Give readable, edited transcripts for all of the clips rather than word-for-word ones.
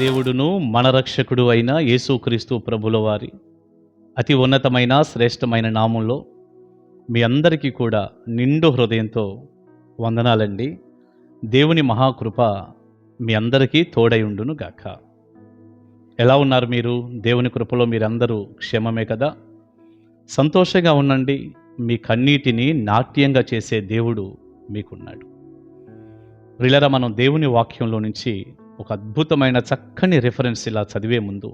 దేవుడును మన రక్షకుడు అయిన యేసుక్రీస్తు ప్రభుల వారి అతి ఉన్నతమైన శ్రేష్టమైన నామంలో మీ అందరికీ కూడా నిండు హృదయంతో వందనాలండి. దేవుని మహాకృప మీ అందరికీ తోడై ఉండును గాక. ఎలా ఉన్నారు మీరు? దేవుని కృపలో మీరందరూ క్షేమమే కదా? సంతోషంగా ఉండండి. మీ కన్నీటిని నాట్యంగా చేసే దేవుడు మీకున్నాడు. ప్రియులారా, మనం దేవుని వాక్యంలో నుంచి ఒక అద్భుతమైన చక్కని రిఫరెన్స్ ఇలా చదివే ముందు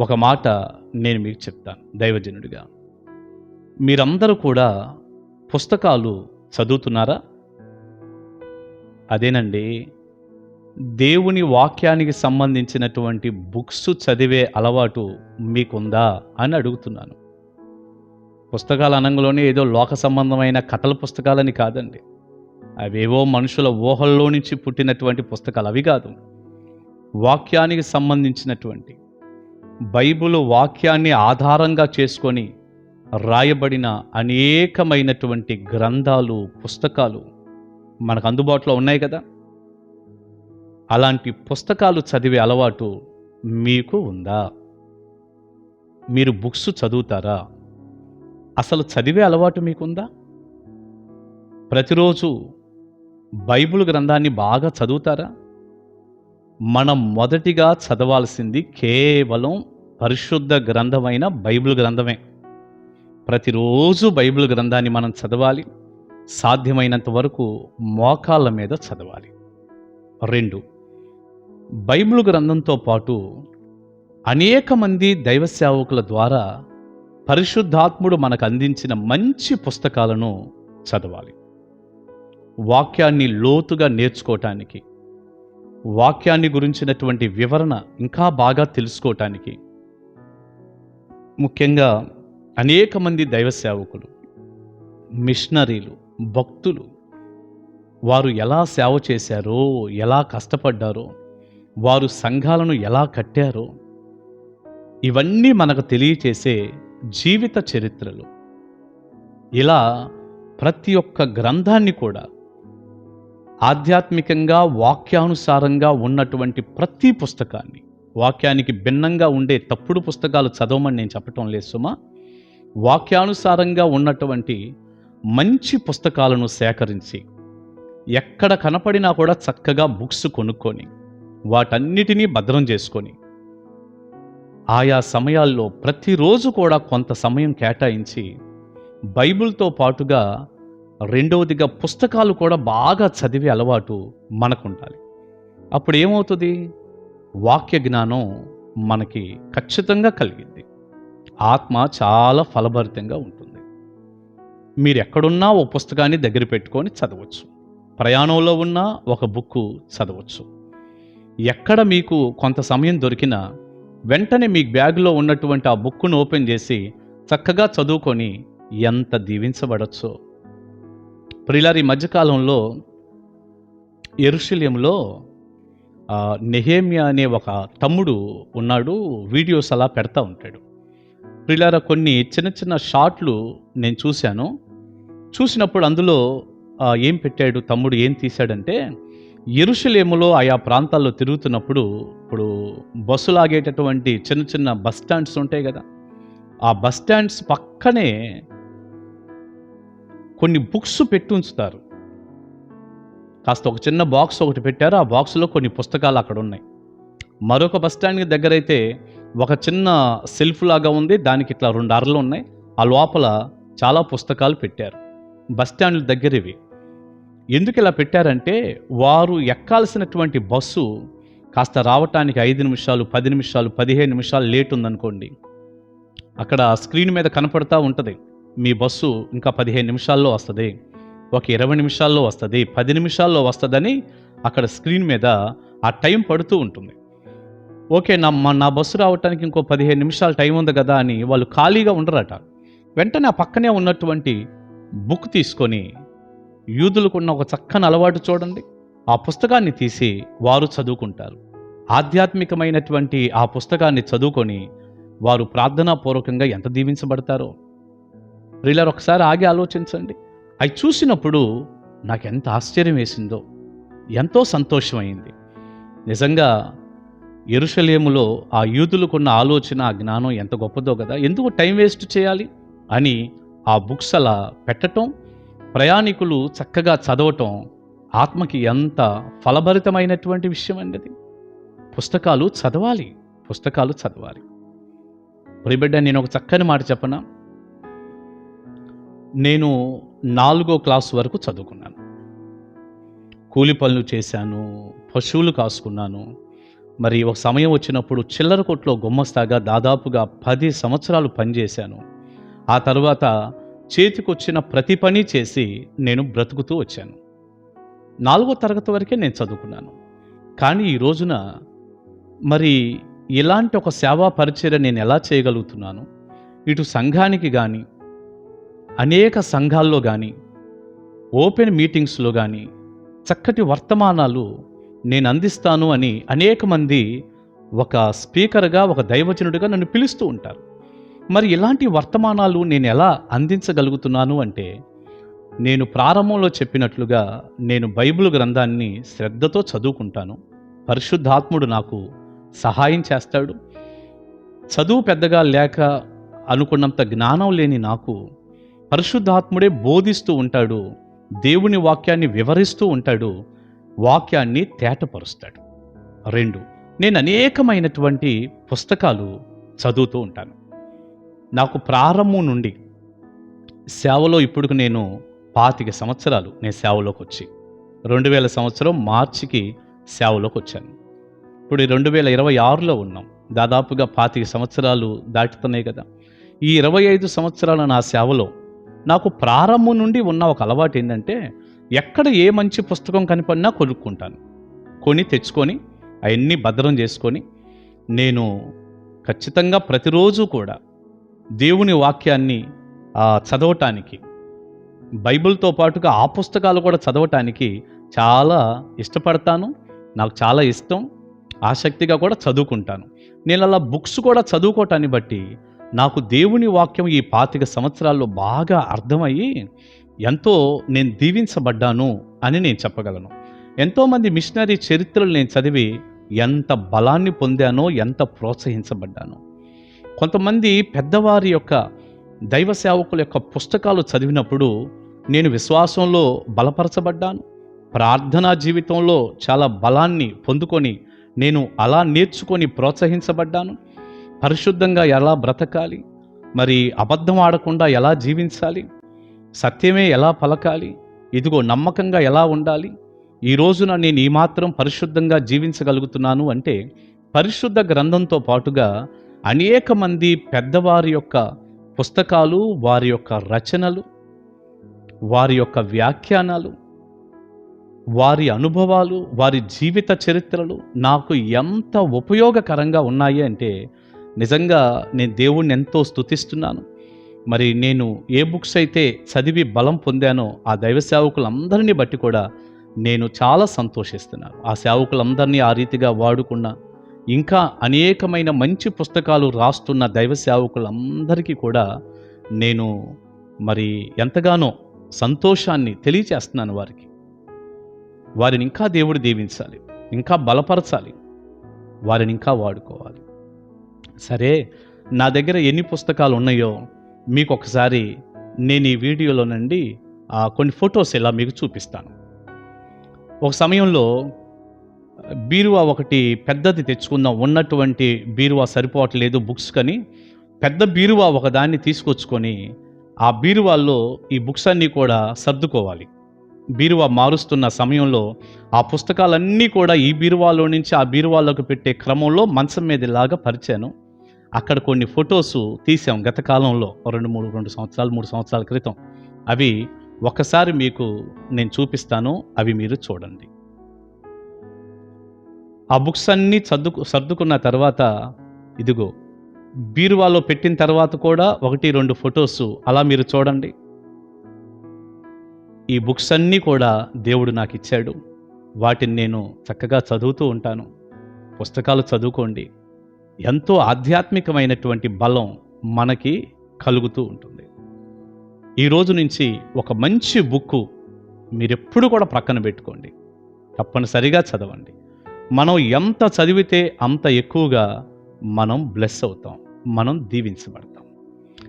ఒక మాట నేను మీకు చెప్తాను దైవజనుడిగా. మీరందరూ కూడా పుస్తకాలు చదువుతున్నారా? అదేనండి, దేవుని వాక్యానికి సంబంధించినటువంటి బుక్స్ చదివే అలవాటు మీకుందా అని అడుగుతున్నాను. పుస్తకాలు అనంగలోనే ఏదో లోక సంబంధమైన కథల పుస్తకాలని కాదండి. అవేవో మనుషుల ఊహల్లో నుంచి పుట్టినటువంటి పుస్తకాలు అవి కాదు. వాక్యానికి సంబంధించినటువంటి బైబిల్ వాక్యాన్ని ఆధారంగా చేసుకొని రాయబడిన అనేకమైనటువంటి గ్రంథాలు, పుస్తకాలు మనకు అందుబాటులో ఉన్నాయి కదా. అలాంటి పుస్తకాలు చదివే అలవాటు మీకు ఉందా? మీరు బుక్స్ చదువుతారా? అసలు చదివే అలవాటు మీకుందా? ప్రతిరోజు బైబిల్ గ్రంథాన్ని బాగా చదువుతారా? మనం మొదటిగా చదవాల్సింది కేవలం పరిశుద్ధ గ్రంథమైన బైబిల్ గ్రంథమే. ప్రతిరోజు బైబిల్ గ్రంథాన్ని మనం చదవాలి. సాధ్యమైనంత వరకు మోకాళ్ళ మీద చదవాలి. 2, బైబిల్ గ్రంథంతో పాటు అనేక మంది దైవ సేవకుల ద్వారా పరిశుద్ధాత్ముడు మనకు అందించిన మంచి పుస్తకాలను చదవాలి. వాక్యాన్ని లోతుగా నేర్చుకోవటానికి, వాక్యాన్ని గురించినటువంటి వివరణ ఇంకా బాగా తెలుసుకోవటానికి, ముఖ్యంగా అనేక మంది దైవ సేవకులు, మిషనరీలు, భక్తులు వారు ఎలా సేవ చేశారో, ఎలా కష్టపడ్డారో, వారు సంఘాలను ఎలా కట్టారో, ఇవన్నీ మనకు తెలియచేసే జీవిత చరిత్రలు. ఇలా ప్రతి ఒక్క గ్రంథాన్ని కూడా ఆధ్యాత్మికంగా వాక్యానుసారంగా ఉన్నటువంటి ప్రతి పుస్తకాన్ని, వాక్యానికి భిన్నంగా ఉండే తప్పుడు పుస్తకాలు చదవమని నేను చెప్పటం లేదు సుమా, వాక్యానుసారంగా ఉన్నటువంటి మంచి పుస్తకాలను సేకరించి ఎక్కడ కనపడినా కూడా చక్కగా బుక్స్ కొనుక్కొని వాటన్నిటినీ భద్రం చేసుకొని ఆయా సమయాల్లో ప్రతిరోజు కూడా కొంత సమయం కేటాయించి బైబిల్తో పాటుగా రెండవదిగా పుస్తకాలు కూడా బాగా చదివే అలవాటు మనకుండాలి. అప్పుడు ఏమవుతుంది? వాక్య జ్ఞానం మనకి ఖచ్చితంగా కలిగింది. ఆత్మ చాలా ఫలభరితంగా ఉంటుంది. మీరు ఎక్కడున్నా ఓ పుస్తకాన్ని దగ్గర పెట్టుకొని చదవచ్చు. ప్రయాణంలో ఉన్నా ఒక బుక్కు చదవచ్చు. ఎక్కడ మీకు కొంత సమయం దొరికినా వెంటనే మీ బ్యాగ్లో ఉన్నటువంటి ఆ బుక్కును ఓపెన్ చేసి చక్కగా చదువుకొని ఎంత దీవించబడచ్చో. ప్రియులారా, ఈ మధ్యకాలంలో యెరూషలేములో నెహెమ్యా అనే ఒక తమ్ముడు ఉన్నాడు. వీడియోస్ అలా పెడతా ఉంటాడు. ప్రియులారా, కొన్ని చిన్న చిన్న షార్ట్లు నేను చూశాను. చూసినప్పుడు అందులో ఏం పెట్టాడు తమ్ముడు, ఏం తీశాడంటే, యెరూషలేములో ఆయా ప్రాంతాల్లో తిరుగుతున్నప్పుడు ఇప్పుడు బస్సులు ఆగేటటువంటి చిన్న చిన్న బస్ స్టాండ్స్ ఉంటాయి కదా, ఆ బస్ స్టాండ్స్ పక్కనే కొన్ని బుక్స్ పెట్టి ఉంచుతారు. కాస్త ఒక చిన్న బాక్స్ ఒకటి పెట్టారు. ఆ బాక్స్లో కొన్ని పుస్తకాలు అక్కడ ఉన్నాయి. మరొక బస్ స్టాండ్కి దగ్గర అయితే ఒక చిన్న సెల్ఫ్ లాగా ఉంది. దానికి ఇట్లా 2 అరలు ఉన్నాయి. ఆ లోపల చాలా పుస్తకాలు పెట్టారు. బస్ స్టాండ్ల దగ్గర ఇవి ఎందుకు ఇలా పెట్టారంటే, వారు ఎక్కాల్సినటువంటి బస్సు కాస్త రావటానికి 5 నిమిషాలు, 10 నిమిషాలు, 15 నిమిషాలు లేట్ ఉందనుకోండి, అక్కడ స్క్రీన్ మీద కనపడతా ఉంటుంది, మీ బస్సు ఇంకా 15 నిమిషాల్లో వస్తుంది, ఒక 20 నిమిషాల్లో వస్తుంది, 10 నిమిషాల్లో వస్తుందని అక్కడ స్క్రీన్ మీద ఆ టైం పడుతూ ఉంటుంది. ఓకే, నా బస్సు రావటానికి ఇంకో 15 నిమిషాలు టైం ఉంది కదా అని వాళ్ళు ఖాళీగా ఉండరట. వెంటనే ఆ పక్కనే ఉన్నటువంటి బుక్ తీసుకొని, యూదులకున్న ఒక చక్కని అలవాటు చూడండి, ఆ పుస్తకాన్ని తీసి వారు చదువుకుంటారు. ఆధ్యాత్మికమైనటువంటి ఆ పుస్తకాన్ని చదువుకొని వారు ప్రార్థనాపూర్వకంగా ఎంత దీవించబడతారో. ప్రియులారా, ఒకసారి ఆగి ఆలోచించండి. అవి చూసినప్పుడు నాకు ఎంత ఆశ్చర్యం వేసిందో, ఎంతో సంతోషమైంది. నిజంగా యెరూషలేములో ఆ యూదులకున్న ఆలోచన, ఆ జ్ఞానం ఎంత గొప్పదో కదా! ఎందుకు టైం వేస్ట్ చేయాలి అని ఆ బుక్స్ అలా పెట్టటం, ప్రయాణికులు చక్కగా చదవటం ఆత్మకి ఎంత ఫలభరితమైనటువంటి విషయం అండి అది. పుస్తకాలు చదవాలి. పుస్తకాలు చదవాలి. ప్రియబిడ్డ, నేను ఒక చక్కని మాట చెప్పనా? నేను 4వ క్లాస్ వరకు చదువుకున్నాను. కూలి పనులు చేశాను, పశువులు కాసుకున్నాను. మరి ఒక సమయం వచ్చినప్పుడు చిల్లర కొట్లో గుమ్మస్తాగా దాదాపుగా 10 సంవత్సరాలు పనిచేశాను. ఆ తర్వాత చేతికొచ్చిన ప్రతి పని చేసి నేను బ్రతుకుతూ వచ్చాను. 4వ తరగతి వరకే నేను చదువుకున్నాను. కానీ ఈ రోజున మరి ఇలాంటి ఒక సేవా పరిచర్య నేను ఎలా చేయగలుగుతున్నాను? ఇటు సంఘానికి గాని, అనేక సంఘాల్లో గాని, ఓపెన్ మీటింగ్స్‌లో గాని చక్కటి వర్తమానాలు నేను అందిస్తాను అని అనేక మంది ఒక స్పీకర్‌గా, ఒక దైవజనుడిగా నన్ను పిలుస్తూ ఉంటారు. మరి ఇలాంటి వర్తమానాలు నేను ఎలా అందించగలుగుతున్నాను అంటే, నేను ప్రారంభంలో చెప్పినట్లుగా నేను బైబిల్ గ్రంథాన్ని శ్రద్ధతో చదువుకుంటాను. పరిశుద్ధాత్ముడు నాకు సహాయం చేస్తాడు. చదువు పెద్దగా లేక అనుకున్నంత జ్ఞానం లేని నాకు పరిశుద్ధాత్ముడే బోధిస్తూ ఉంటాడు. దేవుని వాక్యాన్ని వివరిస్తూ ఉంటాడు. వాక్యాన్ని తేటపరుస్తాడు. 2, నేను అనేకమైనటువంటి పుస్తకాలు చదువుతూ ఉంటాను. నాకు ప్రారంభం నుండి సేవలో ఇప్పుడుకు నేను 25 సంవత్సరాలు నేను సేవలోకి వచ్చి 2000 సంవత్సరం మార్చికి సేవలోకి వచ్చాను. ఇప్పుడు 2026లో ఉన్నాం. దాదాపుగా 25 సంవత్సరాలు దాటుతున్నాయి కదా. ఈ 25 సంవత్సరాల నా సేవలో నాకు ప్రారంభం నుండి ఉన్న ఒక అలవాటు ఏంటంటే, ఎక్కడ ఏ మంచి పుస్తకం కనిపడినా కొనుక్కుంటాను. కొని తెచ్చుకొని అవన్నీ భద్రం చేసుకొని నేను ఖచ్చితంగా ప్రతిరోజు కూడా దేవుని వాక్యాన్ని చదవటానికి, బైబిల్తో పాటుగా ఆ పుస్తకాలు కూడా చదవటానికి చాలా ఇష్టపడతాను. నాకు చాలా ఇష్టం, ఆసక్తిగా కూడా చదువుకుంటాను. నేను అలా బుక్స్ కూడా చదువుకోవటాన్ని బట్టి నాకు దేవుని వాక్యం ఈ 25 సంవత్సరాల్లో బాగా అర్థమయ్యి ఎంతో నేను దీవించబడ్డాను అని నేను చెప్పగలను. ఎంతోమంది మిషనరీ చరిత్రలు నేను చదివి ఎంత బలాన్ని పొందానో, ఎంత ప్రోత్సహించబడ్డానో. కొంతమంది పెద్దవారి యొక్క దైవ సేవకుల యొక్క పుస్తకాలు చదివినప్పుడు నేను విశ్వాసంలో బలపరచబడ్డాను. ప్రార్థనా జీవితంలో చాలా బలాన్ని పొందుకొని నేను అలా నేర్చుకొని ప్రోత్సహించబడ్డాను. పరిశుద్ధంగా ఎలా బ్రతకాలి, మరి అబద్ధం ఆడకుండా ఎలా జీవించాలి, సత్యమే ఎలా పలకాలి, ఇదిగో నమ్మకంగా ఎలా ఉండాలి, ఈ రోజున నేను ఈ మాత్రం పరిశుద్ధంగా జీవించగలుగుతున్నాను అంటే పరిశుద్ధ గ్రంథంతో పాటుగా అనేక మంది పెద్దవారి యొక్క పుస్తకాలు, వారి యొక్క రచనలు, వారి యొక్క వ్యాఖ్యానాలు, వారి అనుభవాలు, వారి జీవిత చరిత్రలు నాకు ఎంత ఉపయోగకరంగా ఉన్నాయి అంటే నిజంగా నేను దేవుణ్ణి ఎంతో స్తుతిస్తున్నాను. మరి నేను ఏ బుక్స్ అయితే చదివి బలం పొందానో ఆ దైవ సేవకులందరినీ బట్టి కూడా నేను చాలా సంతోషిస్తున్నాను. ఆ సేవకులందరినీ ఆ రీతిగా వాడుకున్న, ఇంకా అనేకమైన మంచి పుస్తకాలు రాస్తున్న దైవ సేవకులందరికీ కూడా నేను మరి ఎంతగానో సంతోషాన్ని తెలియచేస్తున్నాను వారికి. వారిని ఇంకా దేవుడు దీవించాలి, ఇంకా బలపరచాలి, వారిని ఇంకా వాడుకోవాలి. సరే, నా దగ్గర ఎన్ని పుస్తకాలు ఉన్నాయో మీకు ఒకసారి నేను ఈ వీడియోలో నుండి కొన్ని ఫొటోస్ ఇలా మీకు చూపిస్తాను. ఒక సమయంలో బీరువా ఒకటి పెద్దది తెచ్చుకుందాం, ఉన్నటువంటి బీరువా సరిపోవట్లేదు బుక్స్ కని పెద్ద బీరువా ఒకదాన్ని తీసుకొచ్చుకొని ఆ బీరువాల్లో ఈ బుక్స్ అన్నీ కూడా సర్దుకోవాలి. బీరువా మారుస్తున్న సమయంలో ఆ పుస్తకాలన్నీ కూడా ఈ బీరువాలో నుంచి ఆ బీరువాలోకి పెట్టే క్రమంలో మంచం మీద ఇలాగా పరిచాను. అక్కడ కొన్ని ఫొటోస్ తీసాం గత కాలంలో 2 సంవత్సరాలు 3 సంవత్సరాల క్రితం. అవి ఒకసారి మీకు నేను చూపిస్తాను, అవి మీరు చూడండి. ఆ బుక్స్ అన్నీ సర్దుకున్న తర్వాత ఇదిగో బీరువాలో పెట్టిన తర్వాత కూడా 1-2 ఫొటోస్ అలా మీరు చూడండి. ఈ బుక్స్ అన్నీ కూడా దేవుడు నాకు ఇచ్చాడు. వాటిని నేను చక్కగా చదువుతూ ఉంటాను. పుస్తకాలు చదువుకోండి. ఎంతో ఆధ్యాత్మికమైనటువంటి బలం మనకి కలుగుతూ ఉంటుంది. ఈ రోజు నుంచి ఒక మంచి బుక్కు మీరెప్పుడు కూడా ప్రక్కన పెట్టుకోండి. తప్పనిసరిగా చదవండి. మనం ఎంత చదివితే అంత ఎక్కువగా మనం బ్లెస్ అవుతాం, మనం దీవించబడతాం.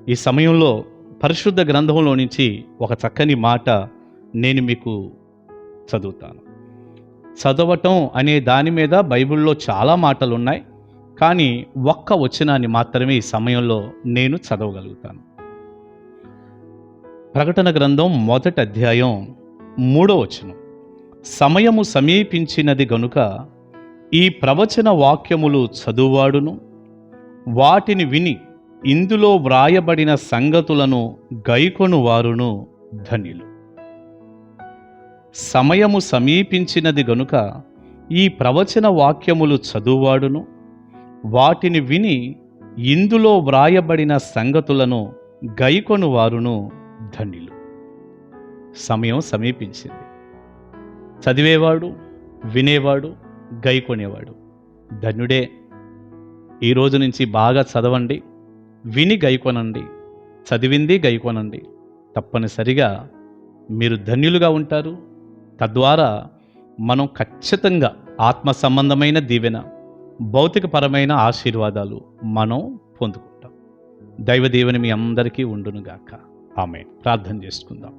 ఈ సమయంలో పరిశుద్ధ గ్రంథంలో నుంచి ఒక చక్కని మాట నేను మీకు చదువుతాను. చదవటం అనే దాని మీద బైబిల్లో చాలా మాటలు ఉన్నాయి, కానీ ఒక్క వచనాన్ని మాత్రమే ఈ సమయంలో నేను చదవగలుగుతాను. ప్రకటన గ్రంథం 1వ అధ్యాయం 3వ వచనం. సమయము సమీపించినది గనుక ఈ ప్రవచన వాక్యములు చదువువాడును వాటిని విని ఇందులో వ్రాయబడిన సంగతులను గైకొను వారును ధన్యులు. సమయము సమీపించినది గనుక ఈ ప్రవచన వాక్యములు చదువువాడును వాటిని విని ఇందులో వ్రాయబడిన సంగతులను గైకొను వారును ధన్యులు. సమయం సమీపించింది. చదివేవాడు, వినేవాడు, గైకొనేవాడు ధన్యుడే. ఈ రోజు నుంచి బాగా చదవండి, విని గైకొనండి, చదివింది గైకొనండి. తప్పనిసరిగా మీరు ధన్యులుగా ఉంటారు. తద్వారా మనం ఖచ్చితంగా ఆత్మ సంబంధమైన దీవెన, భౌతికపరమైన ఆశీర్వాదాలు మనం పొందుకుంటాం. దైవ దీవెన మీ అందరికీ ఉండునుగాక. ఆమేన్. ప్రార్థన చేసుకుందాం.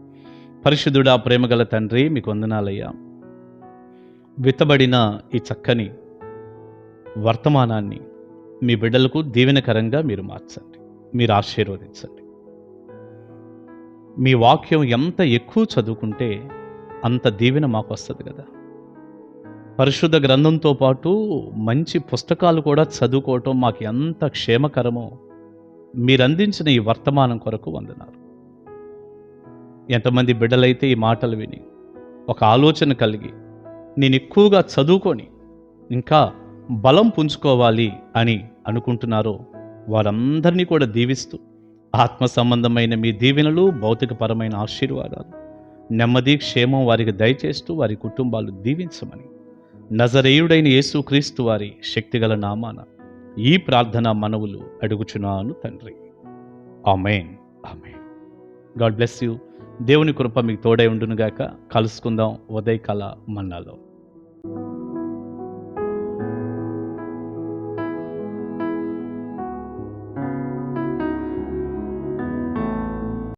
పరిశుద్ధుడా, ప్రేమగల తండ్రి, మీకు వందనాలయ్యా. విత్తబడిన ఈ చక్కని వర్తమానాన్ని మీ బిడ్డలకు దీవెనకరంగా మీరు మార్చండి, మీరు ఆశీర్వదించండి. మీ వాక్యం ఎంత ఎక్కువ చదువుకుంటే అంత దీవెన మాకు వస్తుంది కదా. పరిశుద్ధ గ్రంథంతో పాటు మంచి పుస్తకాలు కూడా చదువుకోవటం మాకు ఎంత క్షేమకరమో మీరు అందించిన ఈ వర్తమానం కొరకు వందనాలు. ఎంతమంది బిడ్డలైతే ఈ మాటలు విని ఒక ఆలోచన కలిగి నేను ఎక్కువగా చదువుకొని ఇంకా బలం పుంజుకోవాలి అని అనుకుంటున్నారో వారందరినీ కూడా దీవిస్తూ ఆత్మ సంబంధమైన మీ దీవెనలు, భౌతికపరమైన ఆశీర్వాదాలు, నెమ్మది, క్షేమం వారికి దయచేస్తూ వారి కుటుంబాలు దీవించమని నజరేయుడైన యేసుక్రీస్తు వారి శక్తిగల నామాన ఈ ప్రార్థన మనవులు అడుగుచున్నాను తండ్రి. ఆమేన్. ఆమేన్. God bless you. దేవుని కృప మీకు తోడై ఉండునుగాక. కలుసుకుందాం ఉదయకాల మన్నాలో.